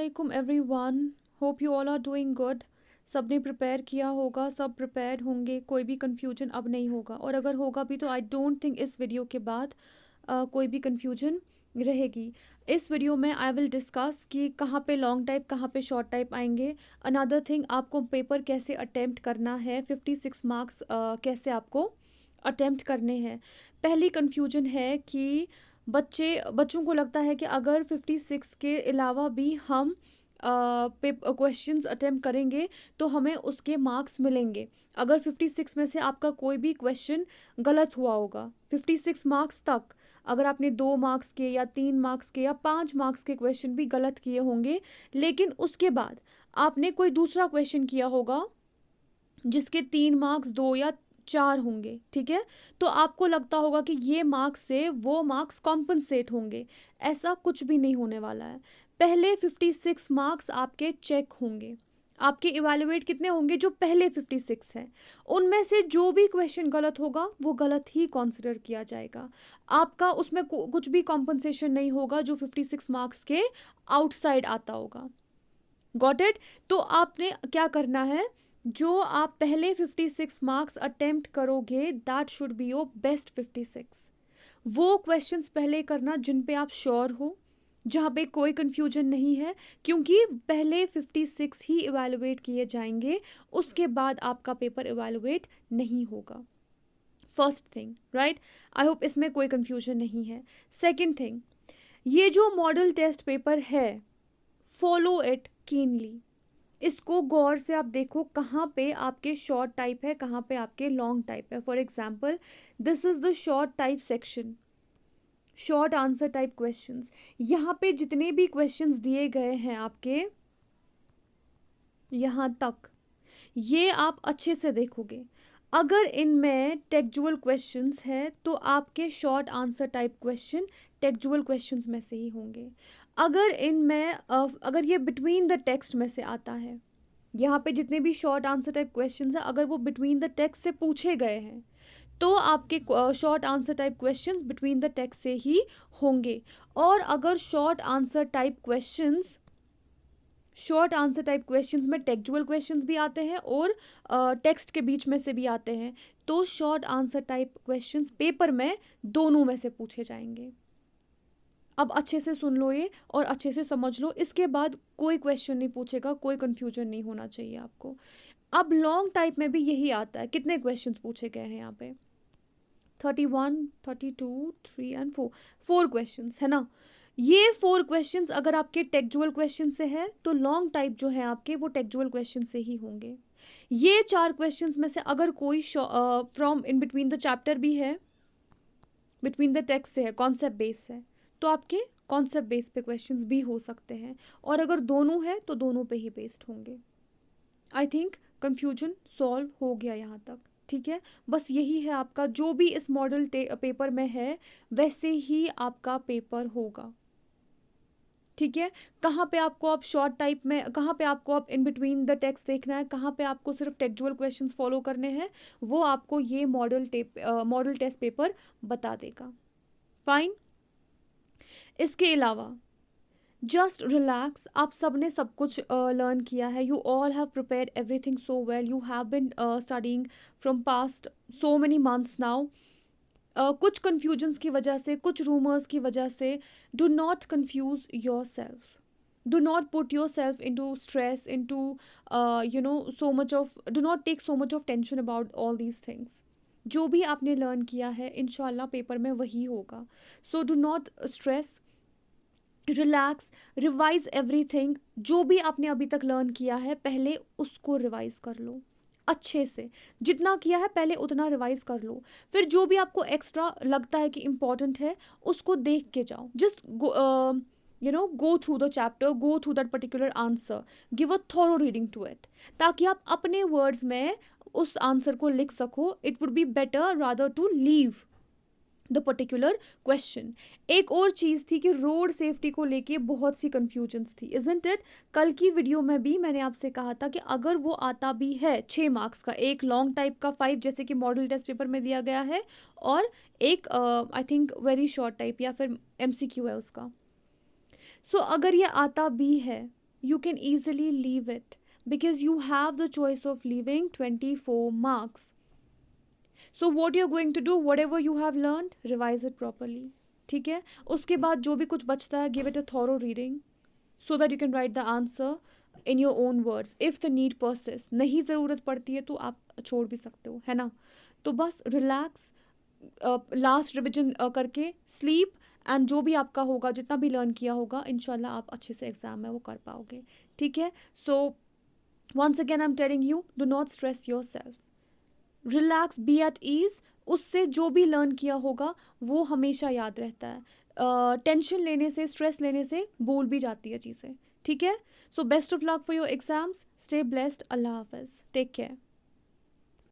अस्सलामुअलैकुम everyone, hope you all are doing good. सबने prepare किया होगा, सब प्रिपेयर होंगे, कोई भी कन्फ्यूजन अब नहीं होगा, और अगर होगा भी तो आई डोंट थिंक इस वीडियो के बाद कोई भी कन्फ्यूजन रहेगी। इस वीडियो में आई विल डिस्कस कि कहाँ पे लॉन्ग टाइप, कहाँ पे शॉर्ट टाइप आएंगे। अनदर थिंग, आपको पेपर कैसे अटेम्प्ट करना है, 56 मार्क्स कैसे आपको अटेम्प्ट करने हैं। पहली कन्फ्यूजन है कि बच्चों को लगता है कि अगर 56 के अलावा भी हम क्वेश्चंस अटेम्प्ट करेंगे तो हमें उसके मार्क्स मिलेंगे। अगर 56 में से आपका कोई भी क्वेश्चन गलत हुआ होगा, 56 मार्क्स तक, अगर आपने 2 मार्क्स के या 3 मार्क्स के या 5 मार्क्स के क्वेश्चन भी गलत किए होंगे, लेकिन उसके बाद आपने कोई दूसरा क्वेश्चन किया होगा जिसके 3 मार्क्स, 2 या 4 होंगे, ठीक है, तो आपको लगता होगा कि ये मार्क्स से वो मार्क्स कॉम्पनसेट होंगे। ऐसा कुछ भी नहीं होने वाला है। पहले 56 मार्क्स आपके चेक होंगे। आपके इवैल्यूएट कितने होंगे? जो पहले 56 हैं, उनमें से जो भी क्वेश्चन गलत होगा वो गलत ही कंसिडर किया जाएगा। आपका उसमें कुछ भी कॉम्पनसेशन नहीं होगा जो 56 मार्क्स के आउटसाइड आता होगा। Got it? तो आपने क्या करना है, जो आप पहले 56 मार्क्स अटेम्प्ट करोगे that should be your best 56। वो क्वेश्चंस पहले करना जिन पे आप श्योर हो, जहाँ पे कोई कंफ्यूजन नहीं है, क्योंकि पहले 56 ही इवैल्यूएट किए जाएंगे, उसके बाद आपका पेपर इवैल्यूएट नहीं होगा। First thing, right? I hope इसमें कोई कंफ्यूजन नहीं है। सेकेंड थिंग, ये जो मॉडल टेस्ट पेपर है, फॉलो इट कीनली। इसको गौर से आप देखो कहाँ पे आपके शॉर्ट टाइप है, कहाँ पे आपके लॉन्ग टाइप है। For example, this is the short type section, short answer type questions. यहाँ पे जितने भी क्वेश्चंस दिए गए हैं आपके यहाँ तक, ये आप अच्छे से देखोगे। अगर इनमें टेक्जुअल क्वेश्चंस है तो आपके short answer type question textual questions में से ही होंगे। अगर इनमें अगर ये बिटवीन द टेक्स्ट में से आता है, यहाँ पे जितने भी शॉर्ट आंसर टाइप क्वेश्चंस हैं, अगर वो बिटवीन द टेक्स्ट से पूछे गए हैं तो आपके short answer type questions between the text से ही होंगे। और अगर शॉर्ट आंसर टाइप क्वेश्चंस में टेक्जुअल क्वेश्चंस भी आते हैं और टेक्स्ट के बीच में से भी आते हैं, तो short answer type questions paper में दोनों में से पूछे जाएंगे। अब अच्छे से सुन लो ये और अच्छे से समझ लो, इसके बाद कोई क्वेश्चन नहीं पूछेगा, कोई कंफ्यूजन नहीं होना चाहिए आपको। अब लॉन्ग टाइप में भी यही आता है। कितने क्वेश्चंस पूछे गए हैं यहाँ पे? 31, 32, 3 एंड 4, 4 क्वेश्चंस है ना। ये 4 क्वेश्चंस अगर आपके टेक्जुअल क्वेश्चन से है तो लॉन्ग टाइप जो है आपके वो टेक्जुअल क्वेश्चन से ही होंगे। ये 4 क्वेश्चंस में से अगर कोई from in between the chapter भी है, बिटवीन द टेक्स्ट से है, कॉन्सेप्ट बेस्ड है, तो आपके कॉन्सेप्ट बेस पे क्वेश्चंस भी हो सकते हैं। और अगर दोनों है तो दोनों पे ही बेस्ड होंगे। आई थिंक कंफ्यूजन सॉल्व हो गया यहाँ तक, ठीक है। बस यही है आपका, जो भी इस मॉडल पेपर में है वैसे ही आपका पेपर होगा, ठीक है। कहाँ पे आपको आप शॉर्ट टाइप में, कहाँ पे आपको आप इन बिटवीन द टेक्स्ट देखना है, कहाँ पे आपको सिर्फ टेक्जुअल क्वेश्चंस फॉलो करने हैं, वो आपको ये मॉडल टेस्ट पेपर बता देगा। फाइन। इसके अलावा जस्ट रिलैक्स, आप सब ने सब कुछ लर्न किया है। You all have prepared everything so well, you have been studying from past so many months now. कुछ कन्फ्यूजन्स की वजह से, कुछ रूमर्स की वजह से, do not confuse your self, do not put yourself into stress, into do not take so much of tension about all these things. जो भी आपने लर्न किया है इंशाल्लाह पेपर में वही होगा। So do not stress, relax, revise everything. जो भी आपने अभी तक लर्न किया है पहले उसको रिवाइज कर लो अच्छे से, जितना किया है पहले उतना रिवाइज कर लो। फिर जो भी आपको एक्स्ट्रा लगता है कि इम्पॉर्टेंट है उसको देख के जाओ। Just go through the chapter, go through that particular answer, give a thorough reading to it, ताकि आप अपने वर्ड्स में उस आंसर को लिख सको। It would be better rather to leave the particular question. एक और चीज़ थी कि रोड सेफ्टी को लेके बहुत सी कन्फ्यूजन्स थी, इजंट इट? कल की वीडियो में भी मैंने आपसे कहा था कि अगर वो आता भी है 6 मार्क्स का, एक लॉन्ग टाइप का 5 जैसे कि मॉडल टेस्ट पेपर में दिया गया है, और एक I think very short type या फिर MCQ है उसका। सो अगर ये आता भी है you can easily leave it because you have the choice of leaving 24 marks. So what you're going to do, whatever you have learned, revise it properly. ठीक है, उसके बाद जो भी कुछ बचता है, give it a thorough reading so that you can write the answer in your own words. If the need persists, नहीं ज़रूरत पड़ती है तो आप छोड़ भी सकते हो, है ना. तो बस रिलैक्स, लास्ट रिविजन करके स्लीप, एंड जो भी आपका होगा, जितना भी लर्न किया होगा, इंशाल्लाह आप अच्छे से एग्जाम में वो कर पाओगे. ठीक है. So once again I am telling you, do not stress yourself, relax, be at ease. उससे जो भी लर्न किया होगा वो हमेशा याद रहता है. टेंशन लेने से, स्ट्रेस लेने से भूल भी जाती है चीज़ें. ठीक है. So best of luck for your exams. Stay blessed. अल्लाह हाफिज. Take care.